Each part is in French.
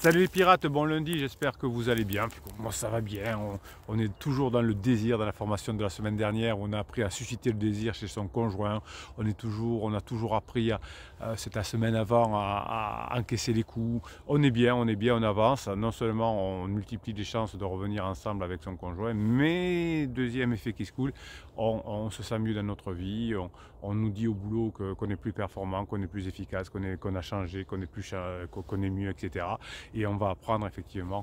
Salut les pirates, bon lundi, j'espère que vous allez bien. Moi ça va bien, on est toujours dans le désir, dans la formation de la semaine dernière, on a appris à susciter le désir chez son conjoint, on a toujours appris, c'est la semaine avant, à encaisser les coups. On est bien, on avance. Non seulement on multiplie les chances de revenir ensemble avec son conjoint, mais deuxième effet qui se coule, on se sent mieux dans notre vie, on nous dit au boulot qu'on est plus performant, qu'on est plus efficace, qu'on a changé, qu'on est mieux, etc. Et on va apprendre effectivement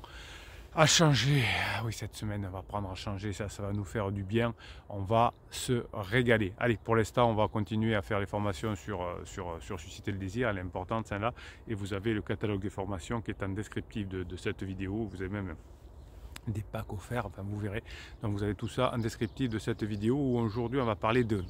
à changer. Oui, cette semaine, on va apprendre à changer, ça va nous faire du bien, on va se régaler. Allez, pour l'instant, on va continuer à faire les formations sur susciter le désir, elle est importante celle-là, et vous avez le catalogue des formations qui est en descriptif de cette vidéo, vous avez même des packs offerts, enfin vous verrez. Donc vous avez tout ça en descriptif de cette vidéo où aujourd'hui on va parler de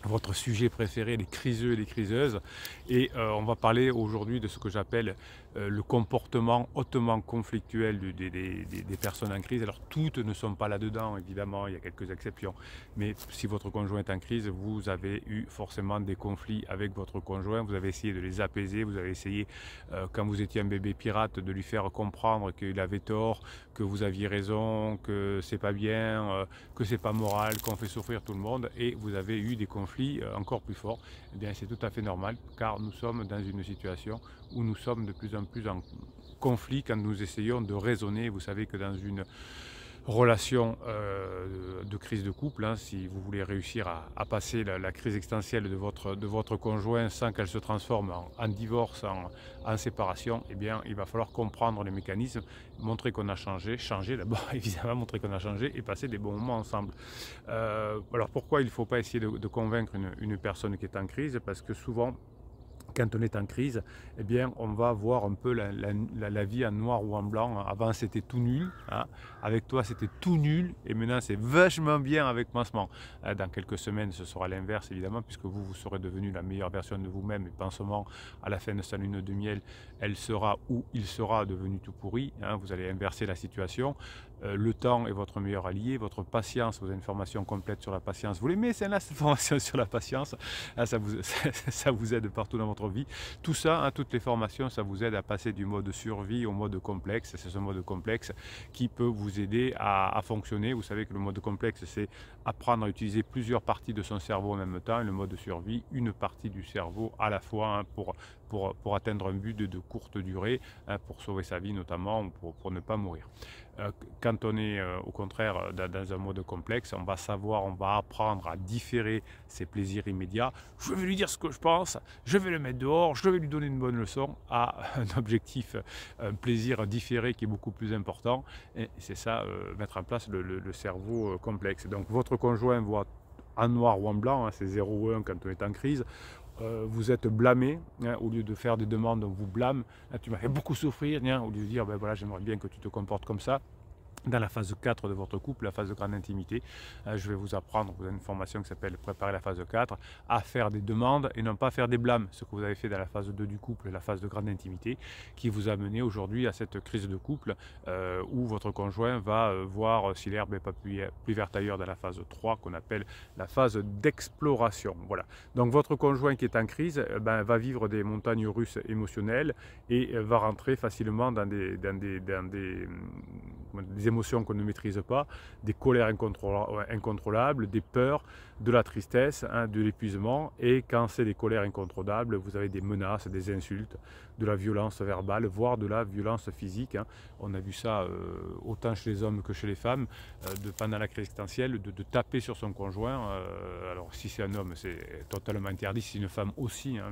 votre sujet préféré, les criseux et les criseuses, et on va parler aujourd'hui de ce que j'appelle le comportement hautement conflictuel des personnes en crise. Alors toutes ne sont pas là-dedans, évidemment, il y a quelques exceptions, mais si votre conjoint est en crise, vous avez eu forcément des conflits avec votre conjoint, vous avez essayé de les apaiser, vous avez essayé, quand vous étiez un bébé pirate, de lui faire comprendre qu'il avait tort, que vous aviez raison, que c'est pas bien, que c'est pas moral, qu'on fait souffrir tout le monde, et vous avez eu des conflits encore plus fort. Eh bien c'est tout à fait normal, car nous sommes dans une situation où nous sommes de plus en plus en conflit quand nous essayons de raisonner. Vous savez que dans une relation de crise de couple, hein, si vous voulez réussir à passer la crise existentielle de votre conjoint sans qu'elle se transforme en divorce, en séparation, eh bien il va falloir comprendre les mécanismes, montrer qu'on a changer d'abord évidemment, montrer qu'on a changé et passer des bons moments ensemble. Alors pourquoi il ne faut pas essayer de convaincre une personne qui est en crise? Parce que souvent, quand on est en crise, eh bien, on va voir un peu la vie en noir ou en blanc. Avant, c'était tout nul. Hein. Avec toi, c'était tout nul. Et maintenant, c'est vachement bien avec Pansement. Dans quelques semaines, ce sera l'inverse, évidemment, puisque vous serez devenu la meilleure version de vous-même. Et Pansement, à la fin de sa lune de miel, elle sera ou il sera devenu tout pourri. Hein. Vous allez inverser la situation. Le temps est votre meilleur allié. Votre patience, vous avez une formation complète sur la patience. Vous l'aimez, celle-là, cette formation sur la patience? Ça vous aide partout dans votre vie. Tout ça, hein, toutes les formations, ça vous aide à passer du mode survie au mode complexe. C'est ce mode complexe qui peut vous aider à fonctionner. Vous savez que le mode complexe, c'est apprendre à utiliser plusieurs parties de son cerveau en même temps. Et le mode survie, une partie du cerveau à la fois, hein, pour atteindre un but de courte durée, hein, pour sauver sa vie notamment, ou pour ne pas mourir. Quand on est au contraire dans un mode complexe, on va apprendre à différer ses plaisirs immédiats. Je vais lui dire ce que je pense, je vais le mettre dehors, je vais lui donner une bonne leçon, à un objectif, un plaisir différé qui est beaucoup plus important. Et c'est ça, mettre en place le cerveau complexe. Donc votre conjoint voit en noir ou en blanc, hein, c'est 0 ou 1 quand on est en crise. Vous êtes blâmé, hein, au lieu de faire des demandes, on vous blâme. Hein, tu m'as fait beaucoup souffrir, hein, au lieu de dire ben voilà, j'aimerais bien que tu te comportes comme ça. Dans la phase 4 de votre couple, la phase de grande intimité, je vais vous apprendre, vous avez une formation qui s'appelle préparer la phase 4, à faire des demandes et non pas faire des blâmes, ce que vous avez fait dans la phase 2 du couple, la phase de grande intimité, qui vous a mené aujourd'hui à cette crise de couple où votre conjoint va voir si l'herbe n'est pas plus verte ailleurs dans la phase 3, qu'on appelle la phase d'exploration. Voilà. Donc votre conjoint qui est en crise va vivre des montagnes russes émotionnelles et va rentrer facilement dans des émotions qu'on ne maîtrise pas, des colères incontrôlables, des peurs, de la tristesse, hein, de l'épuisement. Et quand c'est des colères incontrôlables, vous avez des menaces, des insultes, de la violence verbale, voire de la violence physique. Hein. On a vu ça autant chez les hommes que chez les femmes, pendant la crise existentielle, de taper sur son conjoint. Alors si c'est un homme, c'est totalement interdit, si c'est une femme aussi. Hein.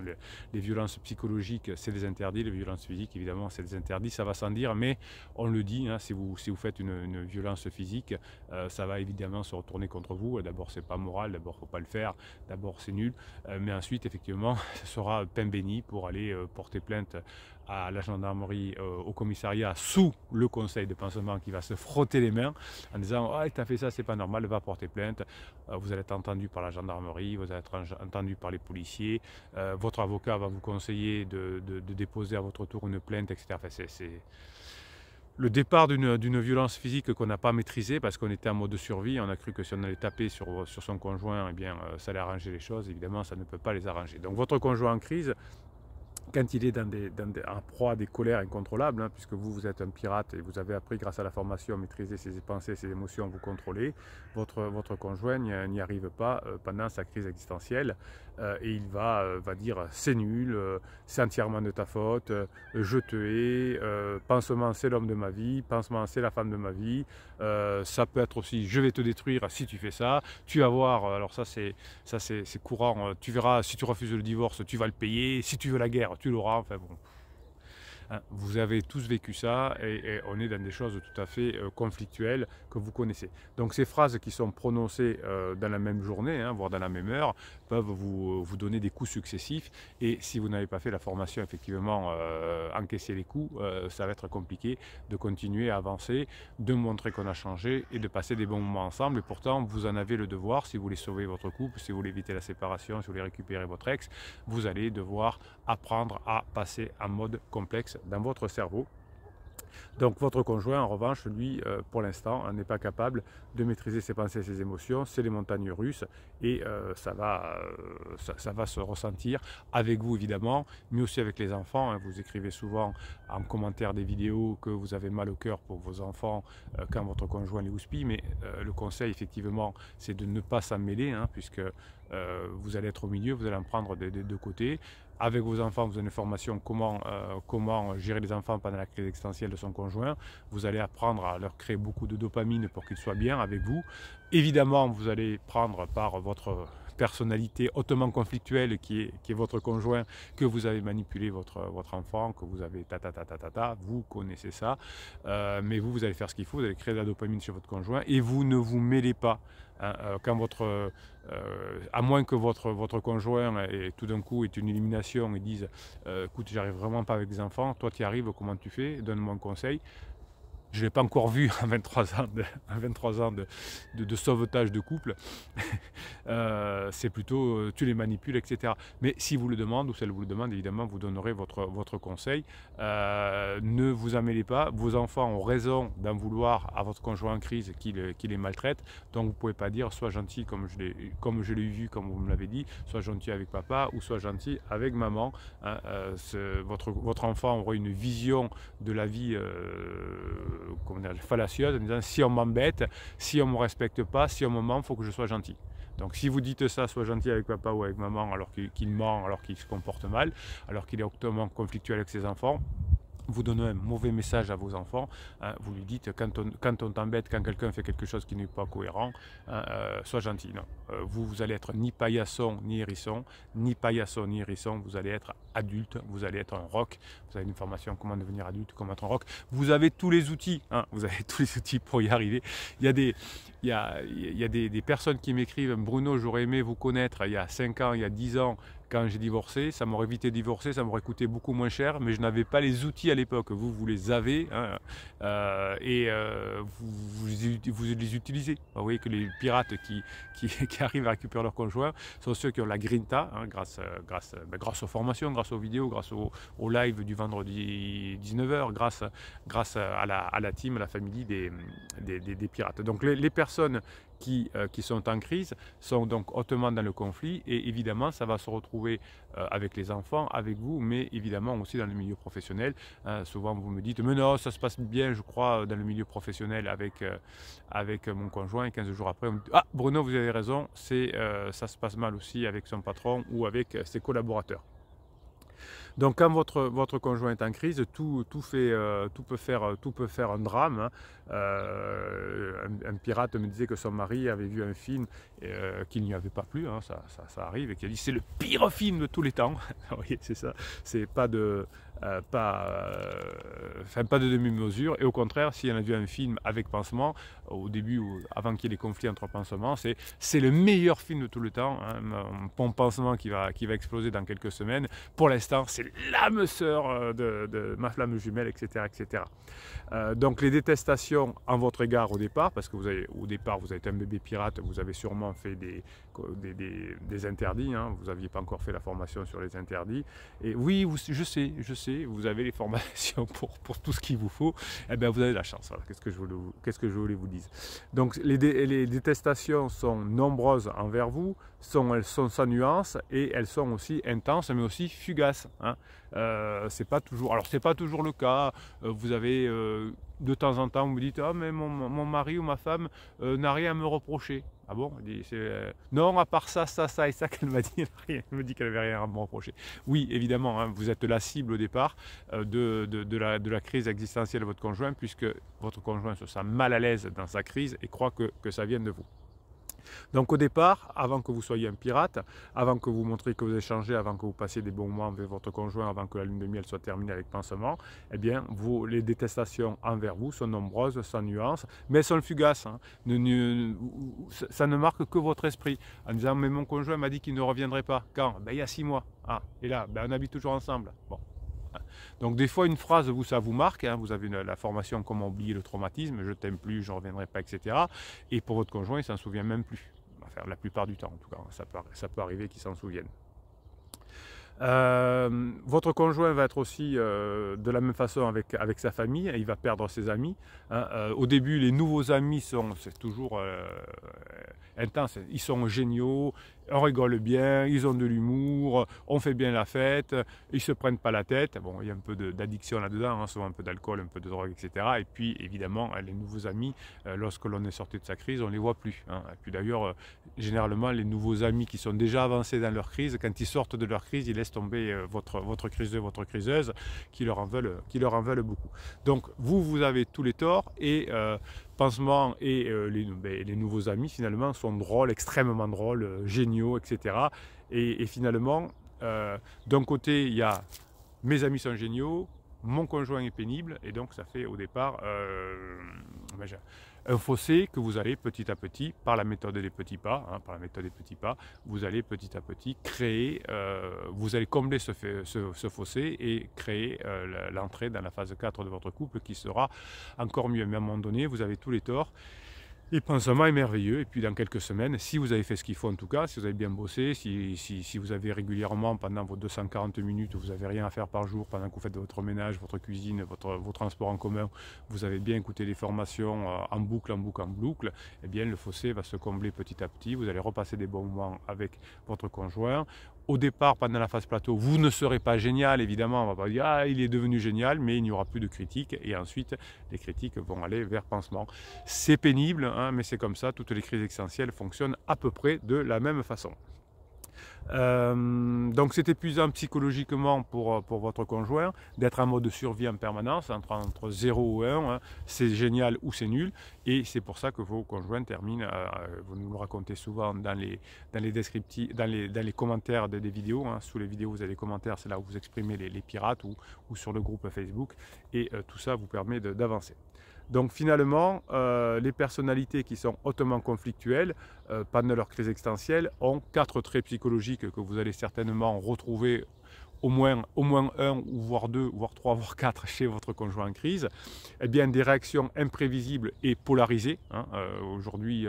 Les violences psychologiques, c'est des interdits, les violences physiques, évidemment, c'est des interdits, ça va sans dire, mais on le dit, hein, si vous faites une violence physique, ça va évidemment se retourner contre vous. D'abord, c'est pas moral, d'abord, faut pas le faire, d'abord, c'est nul, mais ensuite, effectivement, ce sera pain béni pour aller porter plainte à la gendarmerie, au commissariat, sous le conseil de Pansement qui va se frotter les mains en disant « Ah, t'as fait ça, c'est pas normal, va porter plainte ». Vous allez être entendu par la gendarmerie, vous allez être entendu par les policiers, votre avocat va vous conseiller de déposer à votre tour une plainte, etc. Enfin, c'est le départ d'une violence physique qu'on n'a pas maîtrisée parce qu'on était en mode survie. On a cru que si on allait taper sur son conjoint, eh bien, ça allait arranger les choses. Évidemment, ça ne peut pas les arranger. Donc votre conjoint en crise, quand il est en proie à des colères incontrôlables, hein, puisque vous êtes un pirate et vous avez appris grâce à la formation à maîtriser ses pensées, ses émotions, vous contrôlez, votre conjoint n'y arrive pas pendant sa crise existentielle et il va dire c'est nul, c'est entièrement de ta faute, je te hais, pansement c'est l'homme de ma vie, pansement c'est la femme de ma vie, ça peut être aussi je vais te détruire si tu fais ça, tu vas voir, alors ça c'est courant, tu verras si tu refuses le divorce tu vas le payer, si tu veux la guerre tu l'auras, enfin bon. Hein, vous avez tous vécu ça et on est dans des choses tout à fait conflictuelles que vous connaissez. Donc ces phrases qui sont prononcées dans la même journée, hein, voire dans la même heure, peuvent vous donner des coups successifs et si vous n'avez pas fait la formation effectivement encaisser les coups, ça va être compliqué de continuer à avancer, de montrer qu'on a changé et de passer des bons moments ensemble et pourtant vous en avez le devoir si vous voulez sauver votre couple, si vous voulez éviter la séparation, si vous voulez récupérer votre ex, vous allez devoir apprendre à passer en mode complexe dans votre cerveau. Donc votre conjoint en revanche lui pour l'instant n'est pas capable de maîtriser ses pensées et ses émotions, c'est les montagnes russes et ça va se ressentir avec vous évidemment mais aussi avec les enfants, hein. Vous écrivez souvent en commentaire des vidéos que vous avez mal au cœur pour vos enfants quand votre conjoint les houspille, mais le conseil effectivement c'est de ne pas s'en mêler, hein, puisque vous allez être au milieu, vous allez en prendre des deux côtés. Avec vos enfants, vous avez une formation comment gérer les enfants pendant la crise existentielle de son conjoint. Vous allez apprendre à leur créer beaucoup de dopamine pour qu'ils soient bien avec vous. Évidemment, vous allez prendre par votre personnalité hautement conflictuelle qui est votre conjoint, que vous avez manipulé votre enfant, que vous avez vous connaissez ça. Mais vous allez faire ce qu'il faut, vous allez créer de la dopamine chez votre conjoint et vous ne vous mêlez pas. Hein, quand à moins que votre conjoint et tout d'un coup est une élimination et dise écoute j'arrive vraiment pas avec les enfants, toi tu y arrives, comment tu fais, donne-moi un conseil. Je ne l'ai pas encore vu en 23 ans de sauvetage de couple. C'est plutôt tu les manipules, etc. Mais si vous le demandez ou si elle vous le demande, évidemment, vous donnerez votre conseil. Ne vous en mêlez pas. Vos enfants ont raison d'en vouloir à votre conjoint en crise qui les maltraite. Donc vous ne pouvez pas dire sois gentil comme je l'ai vu, comme vous me l'avez dit, sois gentil avec papa ou sois gentil avec maman. Hein, votre enfant aura une vision de la vie fallacieuse en disant si on m'embête, si on ne me respecte pas, si on me ment, il faut que je sois gentil. Donc si vous dites ça, sois gentil avec papa ou avec maman alors qu'il ment, alors qu'il se comporte mal, alors qu'il est hautement conflictuel avec ses enfants, vous donnez un mauvais message à vos enfants, hein, vous lui dites quand on t'embête, quand quelqu'un fait quelque chose qui n'est pas cohérent, hein, sois gentil. Non. Vous allez être ni paillasson ni hérisson, ni paillasson ni hérisson, vous allez être adulte, vous allez être un roc, vous avez une formation comment devenir adulte, comment être un roc, vous avez tous les outils, hein, vous avez tous les outils pour y arriver. Il y a des personnes qui m'écrivent Bruno, j'aurais aimé vous connaître il y a 5 ans, il y a 10 ans, quand j'ai divorcé, ça m'aurait évité de divorcer, ça m'aurait coûté beaucoup moins cher, mais je n'avais pas les outils à l'époque. Vous les avez, hein, et vous les utilisez. Vous voyez que les pirates qui arrivent à récupérer leur conjoint sont ceux qui ont la grinta, hein, grâce aux formations, grâce aux vidéos, grâce au live du vendredi 19h, grâce à la team, à la famille des pirates. Donc les personnes qui sont en crise sont donc hautement dans le conflit et évidemment ça va se retrouver avec les enfants, avec vous, mais évidemment aussi dans le milieu professionnel. Souvent vous me dites mais non ça se passe bien je crois dans le milieu professionnel avec mon conjoint et 15 jours après on me dit ah Bruno vous avez raison, ça se passe mal aussi avec son patron ou avec ses collaborateurs. Donc quand votre conjoint est en crise, tout peut faire un drame. Hein. Un pirate me disait que son mari avait vu un film qu'il n'y avait pas plu, hein, ça arrive, et qu'il a dit c'est le pire film de tous les temps. Oui, c'est ça, c'est pas de demi-mesure, et au contraire, si on a vu un film avec pansement, au début, avant qu'il y ait des conflits entre pansements, c'est le meilleur film de tout le temps, hein, mon pansement qui va exploser dans quelques semaines. Pour l'instant, c'est l'âme sœur de ma flamme jumelle, etc. etc. Donc les détestations en votre égard au départ, parce que vous avez été un bébé pirate, vous avez sûrement fait des interdits, hein, vous n'aviez pas encore fait la formation sur les interdits, et oui, je sais, vous avez les formations pour pour tout ce qu'il vous faut, eh bien, vous avez de la chance. Voilà, qu'est-ce que je voulais vous dire. Donc les détestations sont nombreuses envers vous, elles sont sans nuance et elles sont aussi intenses mais aussi fugaces. Hein. C'est pas toujours le cas. Vous avez de temps en temps, vous me dites ah mais mon mari ou ma femme n'a rien à me reprocher. Ah bon? Non, à part ça et ça qu'elle m'a dit, elle me dit qu'elle n'avait rien à me reprocher. Oui, évidemment, hein, vous êtes la cible au départ de la crise existentielle de votre conjoint, puisque votre conjoint se sent mal à l'aise dans sa crise et croit que ça vient de vous. Donc au départ, avant que vous soyez un pirate, avant que vous montriez que vous échangez, avant que vous passiez des bons moments avec votre conjoint, avant que la lune de miel soit terminée avec pansement, eh bien, les détestations envers vous sont nombreuses, sans nuance, mais elles sont fugaces. Hein. Ça ne marque que votre esprit. En disant, mais mon conjoint m'a dit qu'il ne reviendrait pas. Quand? Ben, il y a 6 mois. Ah, et là, ben, on habite toujours ensemble. Bon. Donc des fois une phrase, ça vous marque, hein, vous avez la formation comment oublier le traumatisme, je t'aime plus, je ne reviendrai pas, etc. Et pour votre conjoint, il ne s'en souvient même plus. Enfin, la plupart du temps en tout cas, ça peut arriver qu'il s'en souvienne. Votre conjoint va être aussi de la même façon avec sa famille, il va perdre ses amis. Hein. Au début, les nouveaux amis c'est toujours intense, ils sont géniaux, on rigole bien, ils ont de l'humour, on fait bien la fête, ils se prennent pas la tête. Bon, il y a un peu d'addiction là-dedans, hein, souvent un peu d'alcool, un peu de drogue, etc. Et puis évidemment, les nouveaux amis, lorsque l'on est sorti de sa crise, on ne les voit plus. Hein. Et puis d'ailleurs, généralement, les nouveaux amis qui sont déjà avancés dans leur crise, quand ils sortent de leur crise, ils laissent tomber votre criseux, votre criseuse, qui leur en veulent beaucoup. Donc vous avez tous les torts et Pansement et les nouveaux amis finalement sont drôles, extrêmement drôles, géniaux, etc. Et finalement, d'un côté, il y a mes amis sont géniaux, mon conjoint est pénible, et donc ça fait au départ un fossé que vous allez petit à petit, par la méthode des petits pas, vous allez petit à petit créer, vous allez combler ce fossé et créer l'entrée dans la phase 4 de votre couple qui sera encore mieux. Mais à un moment donné, vous avez tous les torts. Et Pansement est merveilleux, et puis dans quelques semaines, si vous avez fait ce qu'il faut en tout cas, si vous avez bien bossé, si vous avez régulièrement pendant vos 240 minutes, vous n'avez rien à faire par jour, pendant que vous faites votre ménage, votre cuisine, vos transports en commun, vous avez bien écouté les formations en boucle, eh bien le fossé va se combler petit à petit, vous allez repasser des bons moments avec votre conjoint. Au départ, pendant la phase plateau, vous ne serez pas génial, évidemment, on ne va pas dire « Ah, il est devenu génial », mais il n'y aura plus de critiques, et ensuite, les critiques vont aller vers Pansement. C'est pénible, hein, mais c'est comme ça, toutes les crises existentielles fonctionnent à peu près de la même façon. Donc c'est épuisant psychologiquement pour votre conjoint d'être en mode survie en permanence, entre 0 ou 1, hein, c'est génial ou c'est nul, et c'est pour ça que vos conjoints terminent, vous nous le racontez souvent dans les descriptifs, dans les commentaires des vidéos, hein, sous les vidéos vous avez les commentaires, c'est là où vous exprimez les pirates, ou sur le groupe Facebook, et tout ça vous permet d'avancer. Donc finalement, les personnalités qui sont hautement conflictuelles pendant leur crise existentielle ont 4 traits psychologiques que vous allez certainement retrouver au moins 1, ou voire 2, voire 3, voire 4 chez votre conjoint en crise. Eh bien, des réactions imprévisibles et polarisées. Hein. Aujourd'hui,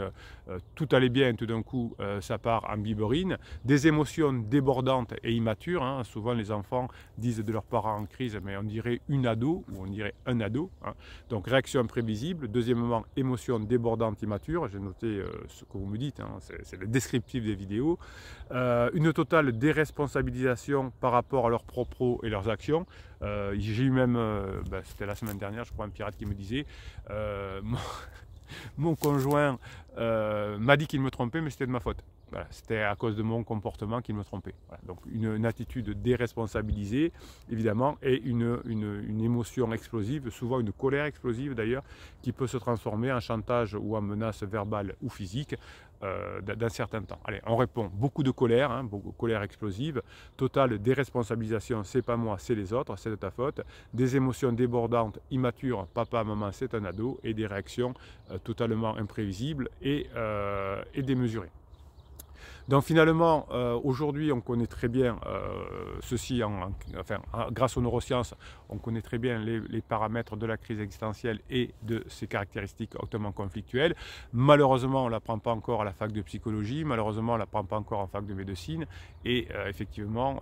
tout allait bien, tout d'un coup, ça part en biberine. Des émotions débordantes et immatures. Hein. Souvent, les enfants disent de leurs parents en crise, mais on dirait une ado, ou on dirait un ado. Hein. Donc, réaction imprévisible. Deuxièmement, émotions débordantes, immatures. J'ai noté ce que vous me dites, hein. C'est le descriptif des vidéos. Une totale déresponsabilisation par rapport à leurs propos et leurs actions. J'ai eu même, c'était la semaine dernière, je crois, un pirate qui me disait mon conjoint m'a dit qu'il me trompait, mais c'était de ma faute. Voilà, c'était à cause de mon comportement qu'il me trompait. Voilà, donc une attitude déresponsabilisée, évidemment, et une émotion explosive, souvent une colère explosive d'ailleurs, qui peut se transformer en chantage ou en menace verbale ou physique d'un certain temps. Allez, on répond. Beaucoup de colère, hein, beaucoup de colère explosive, totale déresponsabilisation, c'est pas moi, c'est les autres, c'est de ta faute, des émotions débordantes, immatures, papa, maman, c'est un ado, et des réactions totalement imprévisibles et démesurées. Donc finalement, aujourd'hui, on connaît très bien ceci, grâce aux neurosciences, on connaît très bien les paramètres de la crise existentielle et de ses caractéristiques hautement conflictuelles. Malheureusement, on ne l'apprend pas encore à la fac de psychologie, malheureusement, on ne l'apprend pas encore en fac de médecine, et effectivement,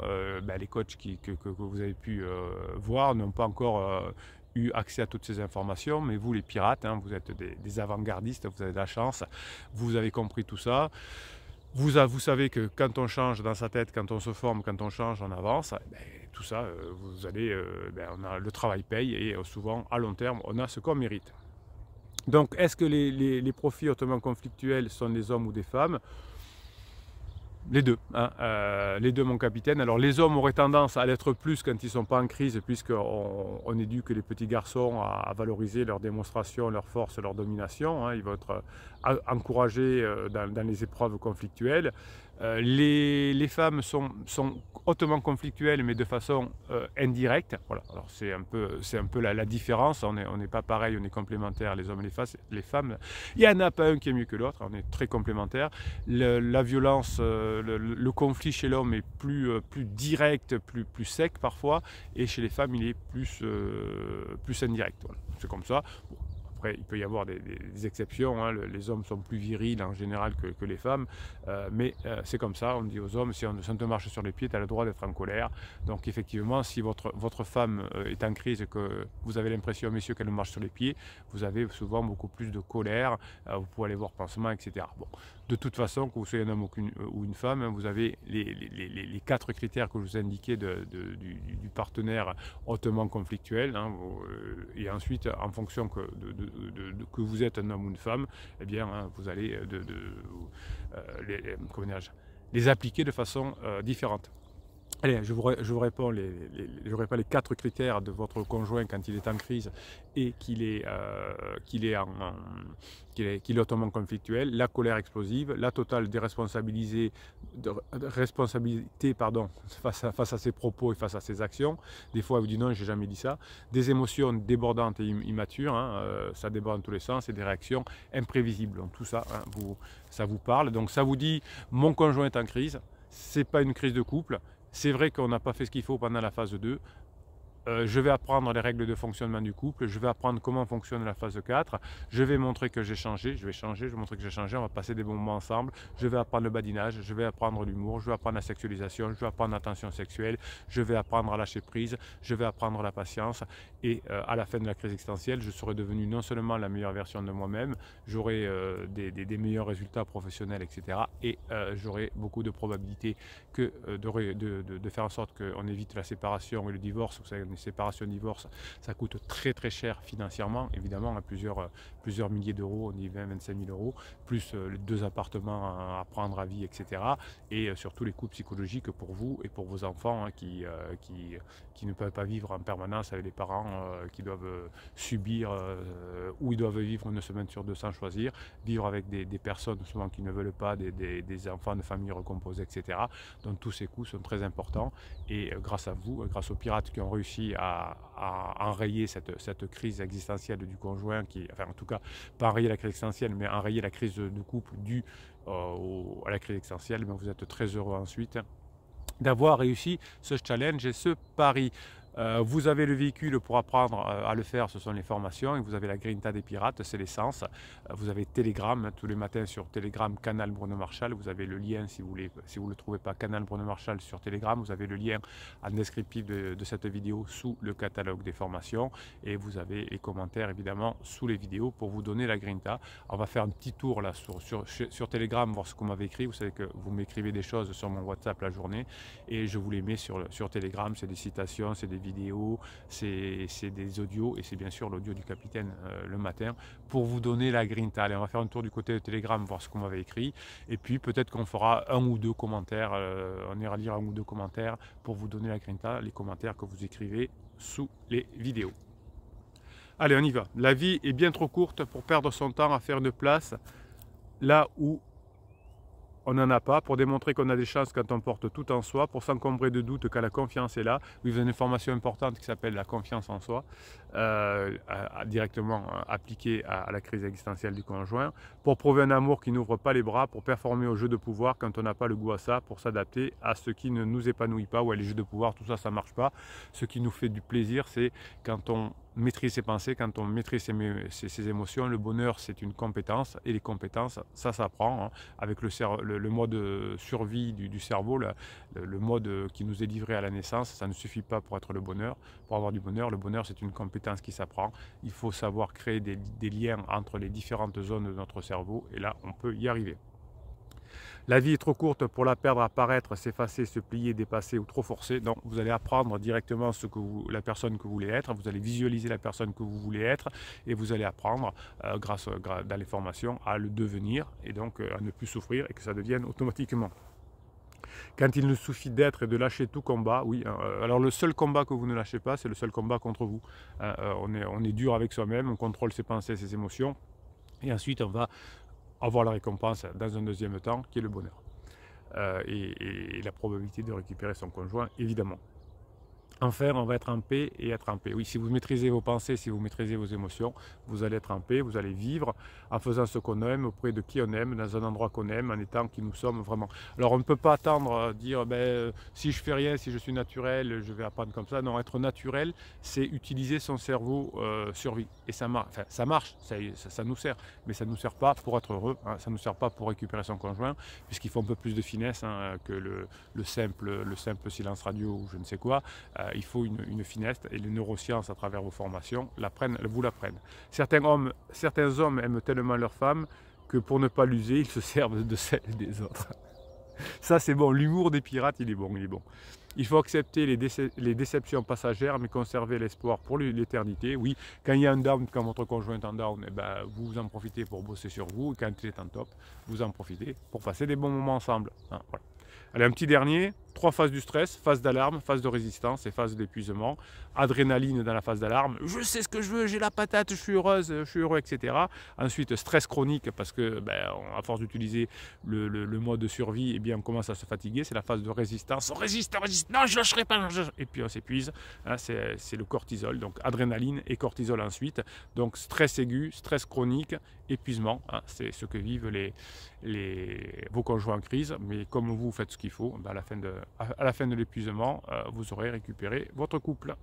les coachs que vous avez pu voir n'ont pas encore eu accès à toutes ces informations, mais vous les pirates, hein, vous êtes des avant-gardistes, vous avez de la chance, vous avez compris tout ça. Vous savez que quand on change dans sa tête, quand on se forme, quand on change, on avance, ben, tout ça, vous allez, le travail paye et souvent à long terme, on a ce qu'on mérite. Donc, est-ce que les profils hautement conflictuels sont des hommes ou des femmes? Les deux, hein, les deux mon capitaine. Alors les hommes auraient tendance à l'être plus quand ils ne sont pas en crise, puisqu'on éduque les petits garçons à valoriser leur démonstration, leur force, leur domination, hein. Ils vont être encouragés dans les épreuves conflictuelles. Les femmes sont hautement conflictuelles, mais de façon indirecte. Voilà. Alors c'est un peu la différence. On n'est pas pareil, on est complémentaires, les hommes et les femmes. Il n'y en a pas un qui est mieux que l'autre, on est très complémentaires. La violence, le conflit chez l'homme est plus direct, plus sec parfois, et chez les femmes il est plus indirect. Voilà. C'est comme ça. Bon. Après, il peut y avoir des exceptions, hein. Les hommes sont plus virils en général que les femmes, mais c'est comme ça, on dit aux hommes, si on te marche sur les pieds, tu as le droit d'être en colère. Donc effectivement, si votre femme est en crise et que vous avez l'impression, messieurs, qu'elle marche sur les pieds, vous avez souvent beaucoup plus de colère, vous pouvez aller voir pansement, etc. Bon. De toute façon, que vous soyez un homme ou une femme, vous avez les 4 critères que je vous ai indiqués du partenaire hautement conflictuel, hein, et ensuite, en fonction que vous êtes un homme ou une femme, eh bien, hein, vous allez les appliquer de façon différente. Allez, je vous réponds les 4 critères de votre conjoint quand il est en crise et qu'il est hautement conflictuel. La colère explosive, la totale responsabilité face à ses propos et face à ses actions. Des fois, il vous dit non, j'ai jamais dit ça. Des émotions débordantes et immatures, hein, ça déborde dans tous les sens, et des réactions imprévisibles. Donc tout ça, hein, ça vous parle. Donc ça vous dit, mon conjoint est en crise, c'est pas une crise de couple. C'est vrai qu'on n'a pas fait ce qu'il faut pendant la phase 2. Je vais apprendre les règles de fonctionnement du couple, je vais apprendre comment fonctionne la phase 4, je vais montrer que j'ai changé, je vais montrer que j'ai changé, on va passer des bons moments ensemble, je vais apprendre le badinage, je vais apprendre l'humour, je vais apprendre la sexualisation, je vais apprendre l'attention sexuelle, je vais apprendre à lâcher prise, je vais apprendre la patience, et à la fin de la crise existentielle, je serai devenu non seulement la meilleure version de moi-même, j'aurai des meilleurs résultats professionnels, etc. Et j'aurai beaucoup de probabilités de faire en sorte qu'on évite la séparation et le divorce. Vous savez, une séparation, divorce, ça coûte très très cher financièrement, évidemment, à plusieurs milliers d'euros, on dit 20-25 000 euros, plus les 2 appartements à prendre à vie, etc. Et surtout les coûts psychologiques pour vous et pour vos enfants, hein, qui ne peuvent pas vivre en permanence avec les parents qui doivent subir ou ils doivent vivre une semaine sur 2 sans choisir, vivre avec des personnes souvent qui ne veulent pas, des enfants de familles recomposées, etc. Donc tous ces coûts sont très importants, et grâce à vous, grâce aux pirates qui ont réussi à enrayer cette crise existentielle du conjoint, enfin en tout cas pas enrayer la crise existentielle, mais enrayer la crise de couple due à la crise existentielle, mais vous êtes très heureux ensuite d'avoir réussi ce challenge et ce pari. Vous avez le véhicule pour apprendre à le faire, ce sont les formations, et vous avez la grinta des pirates, c'est l'essence. Vous avez Telegram, tous les matins sur Telegram, Canal Bruno Marchal, vous avez le lien si vous ne le trouvez pas, Canal Bruno Marchal sur Telegram, vous avez le lien en descriptif de cette vidéo sous le catalogue des formations, et vous avez les commentaires évidemment sous les vidéos pour vous donner la grinta. On va faire un petit tour là sur Telegram, voir ce qu'on m'avait écrit. Vous savez que vous m'écrivez des choses sur mon WhatsApp la journée, et je vous les mets sur Telegram. C'est des citations, c'est des vidéos, c'est des audios, et c'est bien sûr l'audio du capitaine le matin pour vous donner la grinta. Allez, on va faire un tour du côté de Telegram, voir ce qu'on m'avait écrit, et puis peut-être qu'on fera 1 ou 2 commentaires, on ira lire 1 ou 2 commentaires pour vous donner la grinta, les commentaires que vous écrivez sous les vidéos. Allez, on y va. La vie est bien trop courte pour perdre son temps à faire de place là où on n'en a pas, pour démontrer qu'on a des chances quand on porte tout en soi, pour s'encombrer de doutes quand la confiance est là. Oui, vous avez une formation importante qui s'appelle la confiance en soi, directement appliquée à la crise existentielle du conjoint, pour prouver un amour qui n'ouvre pas les bras, pour performer au jeu de pouvoir quand on n'a pas le goût à ça, pour s'adapter à ce qui ne nous épanouit pas. Ouais, les jeux de pouvoir, tout ça, ça ne marche pas. Ce qui nous fait du plaisir, c'est quand on maîtrise ses pensées, quand on maîtrise ses émotions, le bonheur c'est une compétence et les compétences ça s'apprend hein, avec le mode survie du cerveau, le mode qui nous est livré à la naissance, ça ne suffit pas pour être le bonheur, pour avoir du bonheur, le bonheur c'est une compétence qui s'apprend, il faut savoir créer des liens entre les différentes zones de notre cerveau et là on peut y arriver. La vie est trop courte pour la perdre à paraître, s'effacer, se plier, dépasser ou trop forcer. Donc vous allez apprendre directement la personne que vous voulez être, vous allez visualiser la personne que vous voulez être et vous allez apprendre grâce dans les formations à le devenir et donc à ne plus souffrir et que ça devienne automatiquement. Quand il nous suffit d'être et de lâcher tout combat, oui, alors le seul combat que vous ne lâchez pas, c'est le seul combat contre vous. On est dur avec soi-même, on contrôle ses pensées, ses émotions et ensuite on va avoir la récompense dans un deuxième temps qui est le bonheur et la probabilité de récupérer son conjoint évidemment. Enfin, on va être en paix et être en paix. Oui, si vous maîtrisez vos pensées, si vous maîtrisez vos émotions, vous allez être en paix, vous allez vivre en faisant ce qu'on aime, auprès de qui on aime, dans un endroit qu'on aime, en étant qui nous sommes vraiment. Alors on ne peut pas attendre, dire, si je fais rien, si je suis naturel, je vais apprendre comme ça. Non, être naturel, c'est utiliser son cerveau survie. Et ça marche, enfin, ça marche, ça nous sert, mais ça ne nous sert pas pour être heureux, hein, ça ne nous sert pas pour récupérer son conjoint, puisqu'il faut un peu plus de finesse hein, que le simple silence radio ou je ne sais quoi. Il faut une finesse et les neurosciences à travers vos formations vous l'apprennent. Certains hommes aiment tellement leur femme que pour ne pas l'user, ils se servent de celle des autres. Ça c'est bon, l'humour des pirates il est bon, il est bon. Il faut accepter les déceptions passagères mais conserver l'espoir pour l'éternité. Oui, quand il y a un down, quand votre conjoint est en down, vous en profitez pour bosser sur vous et quand il est en top, vous en profitez pour passer des bons moments ensemble. Hein, voilà. Allez, un petit dernier, 3 phases du stress, phase d'alarme, phase de résistance et phase d'épuisement. Adrénaline dans la phase d'alarme, je sais ce que je veux, j'ai la patate, je suis heureuse, je suis heureux, etc. Ensuite, stress chronique parce que à force d'utiliser le mode de survie, on commence à se fatiguer, c'est la phase de résistance. On résiste, non, je lâcherai pas, et puis on s'épuise, hein, c'est le cortisol, donc adrénaline et cortisol ensuite. Donc stress aigu, stress chronique, épuisement, hein, c'est ce que vivent vos conjoints en crise, mais comme vous faites ce qu'il faut, à la fin de l'épuisement, vous aurez récupéré votre couple.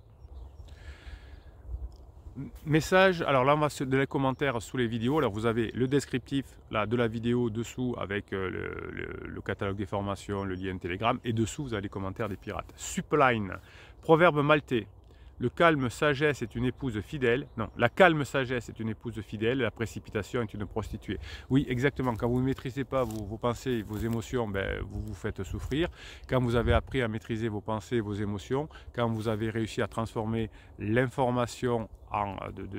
Message, alors là on va de les commentaires sous les vidéos, alors vous avez le descriptif là, de la vidéo dessous avec le catalogue des formations, le lien Telegram et dessous vous avez les commentaires des pirates. Supline, proverbe maltais. Le calme sagesse est une épouse fidèle. Non, la calme sagesse est une épouse fidèle. La précipitation est une prostituée. Oui, exactement. Quand vous ne maîtrisez pas vos pensées, vos émotions, vous vous faites souffrir. Quand vous avez appris à maîtriser vos pensées, vos émotions, quand vous avez réussi à transformer l'information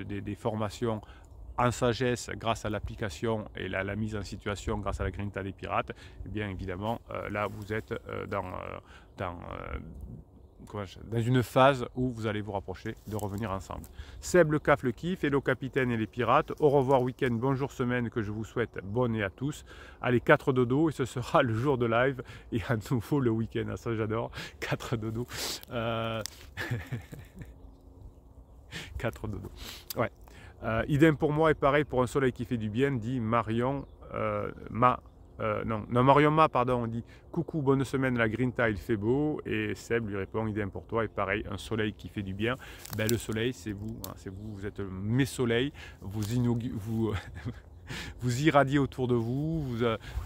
des formations en sagesse grâce à l'application et la mise en situation grâce à la grinta des pirates, eh bien évidemment, là vous êtes dans une phase où vous allez vous rapprocher de revenir ensemble. Seb le CAF le kiff, hello capitaine et les pirates, au revoir week-end, bonjour semaine que je vous souhaite bonne et à tous. Allez 4 dodo et ce sera le jour de live et à nouveau le week-end, ah, ça j'adore, 4 dodo. 4 dodo. Ouais. Idem pour moi et pareil pour un soleil qui fait du bien, dit Marion Marion pardon, on dit coucou, bonne semaine, la grinta il fait beau et Seb lui répond idem pour toi et pareil, un soleil qui fait du bien. Le soleil c'est vous, hein, vous êtes mes soleils, vous irradiez autour de vous,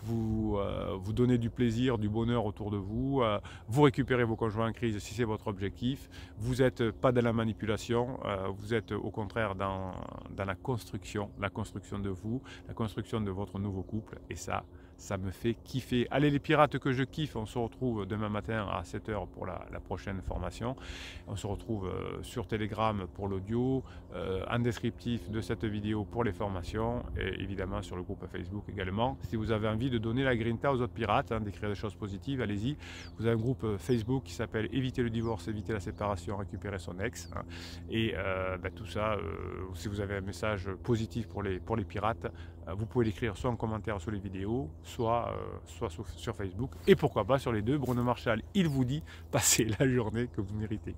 vous donnez du plaisir, du bonheur autour de vous, vous récupérez vos conjoints en crise si c'est votre objectif, vous n'êtes pas dans la manipulation, vous êtes au contraire dans la construction de vous, la construction de votre nouveau couple et ça me fait kiffer. Allez les pirates que je kiffe, on se retrouve demain matin à 7 h pour la prochaine formation. On se retrouve sur Telegram pour l'audio, en descriptif de cette vidéo pour les formations et évidemment sur le groupe Facebook également. Si vous avez envie de donner la grinta aux autres pirates, hein, d'écrire des choses positives, allez-y. Vous avez un groupe Facebook qui s'appelle Éviter le divorce, éviter la séparation, récupérer son ex. Hein. Et tout ça, si vous avez un message positif pour les pirates, vous pouvez l'écrire soit en commentaire sous les vidéos, soit sur Facebook, et pourquoi pas sur les deux. Bruno Marchal, il vous dit, passez la journée que vous méritez.